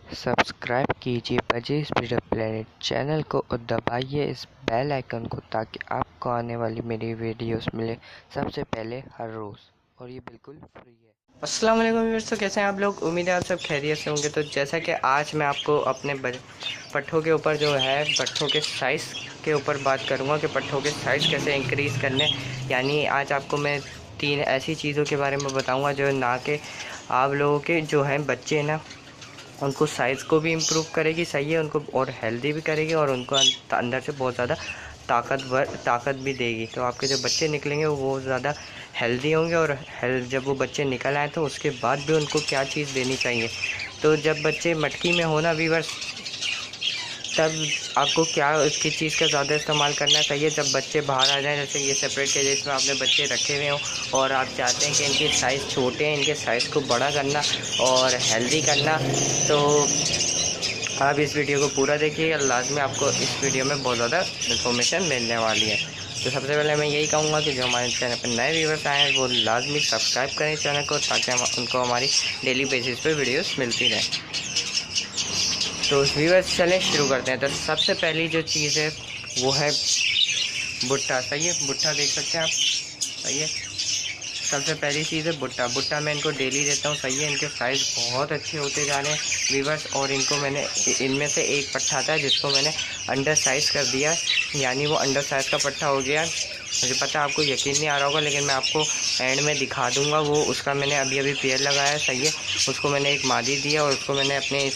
Subscribe कीजिए बजे speed planet channel को और दबाइए इस बेल आइकन को ताकि आपको आने वाली मेरी वीडियोस मिले सबसे पहले हर रोज़, और ये बिल्कुल फ्री है। अस्सलाम वालेकुम व्यूअर्स, तो कैसे हैं आप लोग? उम्मीद है आप सब खैरियत से होंगे। तो जैसा कि आज मैं आपको अपने पट्ठों के ऊपर जो है पट्ठों के साइज़ के ऊपर बात करूँगा कि पट्ठों के साइज़ कैसे इंक्रीज़ करने, यानी आज आपको मैं 3 ऐसी चीज़ों के बारे में बताऊँगा जो ना कि आप लोगों के जो हैं बच्चे ना उनको साइज़ को भी इम्प्रूव करेगी, सही है, उनको और हेल्दी भी करेगी और उनको अंदर से बहुत ज़्यादा ताकत भी देगी। तो आपके जो बच्चे निकलेंगे वो बहुत ज़्यादा हेल्दी होंगे। और जब वो बच्चे निकल आए तो उसके बाद भी उनको क्या चीज़ देनी चाहिए। तो जब बच्चे मटकी में हो ना व्यूअर्स, तब आपको क्या उसकी चीज़ का ज़्यादा इस्तेमाल करना चाहिए। जब बच्चे बाहर आ जाएं, जैसे ये सेपरेट केज इसमें आपने बच्चे रखे हुए हों और आप चाहते हैं कि इनके साइज़ छोटे हैं, इनके साइज़ को बड़ा करना और हेल्दी करना, तो आप इस वीडियो को पूरा देखिए। लाजमी आपको इस वीडियो में बहुत ज़्यादा इन्फॉर्मेशन मिलने वाली है। तो सबसे पहले मैं यही कहूँगा कि जो हमारे चैनल पर नए व्यूवर्स आए हैं वो लाजमी सब्सक्राइब करें चैनल को, ताकि उनको हमारी डेली बेसिस पे वीडियोस मिलती रहें। तो व्यूअर्स चलें शुरू करते हैं। तो सबसे पहली जो चीज़ है वो है भुट्टा। सही है, भुट्टा देख सकते हैं आप, सही है। सबसे पहली चीज़ है भुट्टा मैं इनको डेली देता हूँ, सही है। इनके साइज़ बहुत अच्छे होते जा रहे हैं व्यूअर्स, और इनको मैंने इनमें से एक पट्ठा था जिसको मैंने अंडर साइज़ कर दिया, यानी वो अंडर साइज़ का पट्ठा हो गया। मुझे पता आपको यकीन नहीं आ रहा होगा, लेकिन मैं आपको एंड में दिखा दूँगा। वो उसका मैंने अभी पेड़ लगाया है, सही है। उसको मैंने एक मादी दिया और उसको मैंने अपने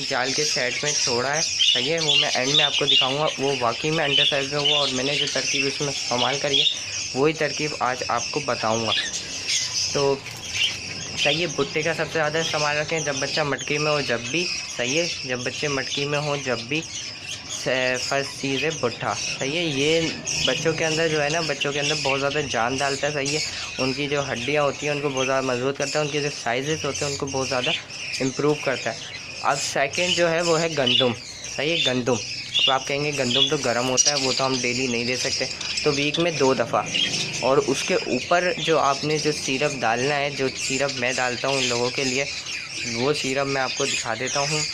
जाल के सेट में छोड़ा है, सही है। वो मैं एंड में आपको दिखाऊंगा वो वाकई में अंडर साइज में हुआ, और मैंने जो तरकीब इसमें इस्तेमाल करी है वही तरकीब आज आपको बताऊंगा। तो सही है, भुट्टे का सबसे ज़्यादा इस्तेमाल रखें जब बच्चा मटकी में हो, जब भी, सही है, जब बच्चे मटकी में हो जब भी। फर्स्ट चीज़ है भुट्टा, सही है। ये बच्चों के अंदर जो है ना, बच्चों के अंदर बहुत ज़्यादा जान डालता है, सही है। उनकी जो हड्डियाँ होती हैं उनको बहुत ज़्यादा मजबूत करता है, उनके जो साइजेस होते हैं उनको बहुत ज़्यादा इम्प्रूव करता है। अब सेकंड जो है वो है गंदम, सही है, गंदम। अब आप कहेंगे गंदम तो गर्म होता है, वो तो हम डेली नहीं दे सकते, तो वीक में 2 दफ़ा। और उसके ऊपर जो आपने जो सिरप डालना है, जो सिरप मैं डालता हूँ इन लोगों के लिए, वो सिरप मैं आपको दिखा देता हूँ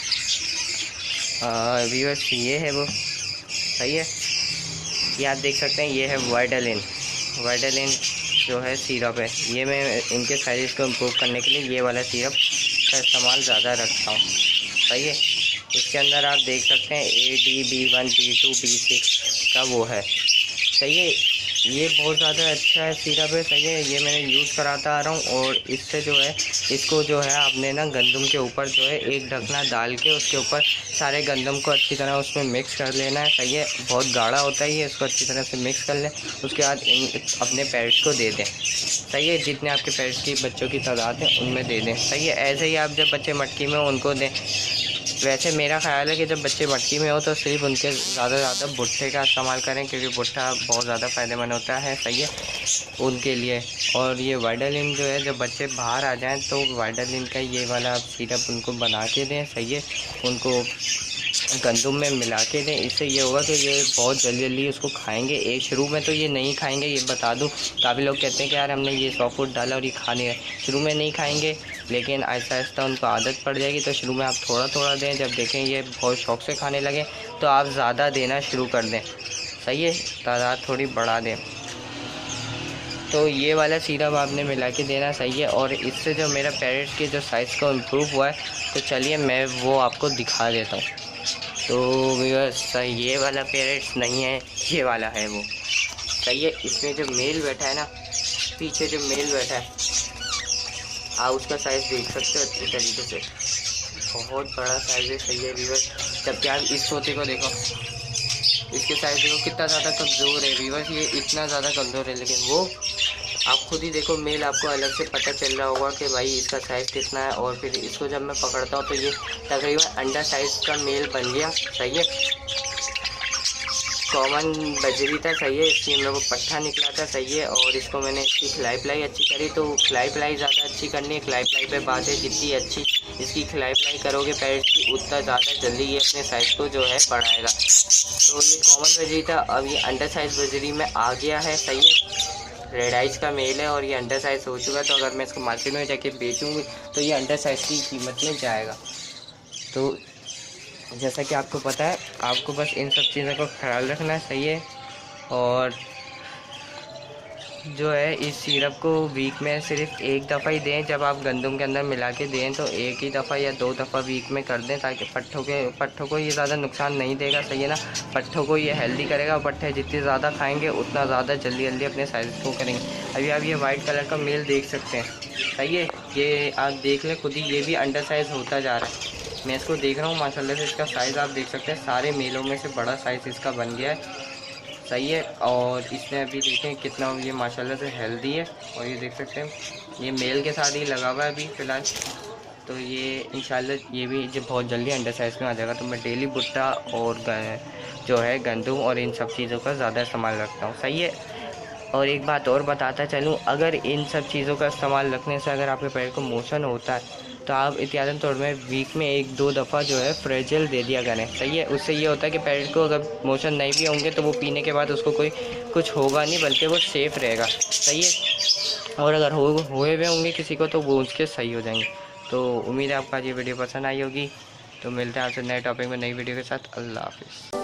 व्यूअर्स। ये है वो, सही है, ये आप देख सकते हैं, ये है वाइडालिन जो है सिरप है। ये मैं इनके साइज़ को इम्प्रूव करने के लिए ये वाला सिरप का इस्तेमाल ज़्यादा रखता हूँ, सही है। इसके अंदर आप देख सकते हैं AD, B1, B2, B6 का वो है, सही है। ये बहुत ज़्यादा अच्छा है सिरप है, सही है। ये मैंने यूज़ कराता आ रहा हूँ, और इससे जो है इसको जो है आपने ना गंदम के ऊपर जो है एक ढकना डाल के उसके ऊपर सारे गंदम को अच्छी तरह उसमें मिक्स कर लेना है, सही है। बहुत गाढ़ा होता है ये, इसको अच्छी तरह से मिक्स कर लें। उसके बाद अपने पेरेंट्स को दे दें, सही है। जितने आपके पेरेंट्स की बच्चों की तादाद है उनमें दे दें, सही है। ऐसे ही आप जब बच्चे मटकी में हो उनको दें। वैसे मेरा ख्याल है कि जब बच्चे मटकी में हो तो सिर्फ उनके ज़्यादा से ज़्यादा भुट्टे का इस्तेमाल करें, क्योंकि भुट्टा बहुत ज़्यादा फ़ायदेमंद होता है, सही है, उनके लिए। और ये वाइडालिन जो है, जब बच्चे बाहर आ जाएं तो वाइडालिन का ये वाला सिरप उनको बना के दें, सही है। उनको गंदम में मिला के दें। इससे ये होगा कि ये बहुत जल्दी उसको खाएंगे। एक शुरू में तो ये नहीं खाएंगे, ये बता दूं। काफ़ी लोग कहते हैं कि यार हमने ये सॉफ्ट फूड डाला और ये खाने है, शुरू में नहीं खाएंगे, लेकिन आहिस्ता आहिस्ता उनको आदत पड़ जाएगी। तो शुरू में आप थोड़ा थोड़ा दें, जब देखें ये बहुत शौक़ से खाने लगे तो आप ज़्यादा देना शुरू कर दें, सही है, तादाद थोड़ी बढ़ा दें। तो ये वाला सिरप आपने मिला के देना, सही है। और इससे जो मेरा पैरेट के जो साइज़ को इम्प्रूव हुआ है, तो चलिए मैं वो आपको दिखा देता हूँ। तो व्यूअर्स ये वाला पैरेट्स नहीं है, ये वाला है वो, सही है। इसमें जो मेल बैठा है ना, पीछे जो मेल बैठा है, आप उसका साइज़ देख सकते हो अच्छी तरीके से, बहुत बड़ा साइज़ है, सही है व्यूअर्स। जबकि आप इस तोते को देखो, इसके साइज़ देखो कितना ज़्यादा कमज़ोर है व्यूअर्स, ये इतना ज़्यादा कमज़ोर है, लेकिन वो आप खुद ही देखो, मेल आपको अलग से पता चल रहा होगा कि भाई इसका साइज़ कितना है। और फिर इसको जब मैं पकड़ता हूँ तो ये तकरीबन अंडर साइज़ का मेल बन गया, सही है। कॉमन बजरी था, सही है, इसलिए मेरे को पट्ठा निकला था, सही है। और इसको मैंने इसकी खिलाई अच्छी करी, तो खिलाई ज़्यादा अच्छी करनी है। खिलाई पे बात है, जितनी अच्छी इसकी खिलाई करोगे पैरेट की, उतना ज़्यादा जल्दी ये अपने साइज़ को जो है बढ़ाएगा। तो ये कॉमन बजरी था, अब ये अंडर साइज़ बजरी में आ गया है, सही है। रेड आइज का मेल है और ये अंडर साइज़ हो चुका है, तो अगर मैं इसको मार्केट में जाके बेचूँगी तो ये अंडर साइज़ की कीमत में जाएगा। तो जैसा कि आपको पता है, आपको बस इन सब चीज़ों को ख्याल रखना चाहिए। और जो है इस सिरप को वीक में सिर्फ एक दफ़ा ही दें। जब आप गंदम के अंदर मिला के दें तो एक ही दफ़ा या 2 दफ़ा वीक में कर दें, ताकि पट्ठों को ये ज़्यादा नुकसान नहीं देगा, सही है ना। पट्ठों को ये हेल्दी करेगा, और पट्ठे जितने ज़्यादा खाएंगे उतना ज़्यादा जल्दी जल्दी अपने साइज़ को करेंगे। अभी आप ये वाइट कलर का मेल देख सकते हैं, सही है, ये आप देख लें खुद ही, ये भी अंडर साइज़ होता जा रहा है। मैं इसको देख रहा हूँ माशाल्लाह से, इसका साइज़ आप देख सकते हैं, सारे मेलों में से बड़ा साइज़ इसका बन गया है, सही है। और इसने अभी देखें कितना ये माशाल्लाह से हेल्दी है। और ये देख सकते हैं ये मेल के साथ ही लगा हुआ है अभी फ़िलहाल। तो ये इंशाल्लाह ये भी जब बहुत जल्दी अंडर साइज़ में आ जाएगा। तो मैं डेली भुट्टा और जो है गंदम और इन सब चीज़ों का ज़्यादा इस्तेमाल रखता हूँ, सही है। और एक बात और बताता चलूँ, अगर इन सब चीज़ों का इस्तेमाल रखने से अगर आपके पैर को मोशन होता है तो आप एहतियातन तौर में वीक में 1-2 दफ़ा जो है फ्रेजेल दे दिया करें, सही है। उससे ये होता है कि पैर को अगर मोशन नहीं भी होंगे तो वो पीने के बाद उसको कोई कुछ होगा नहीं, बल्कि वो सेफ़ रहेगा, सही है। और अगर हुए हुए होंगे किसी को तो वो उसके सही हो जाएंगे। तो उम्मीद है आपको आज ये वीडियो पसंद आई होगी। तो मिलते हैं आपसे नए टॉपिक में नई वीडियो के साथ। अल्लाह हाफिज़।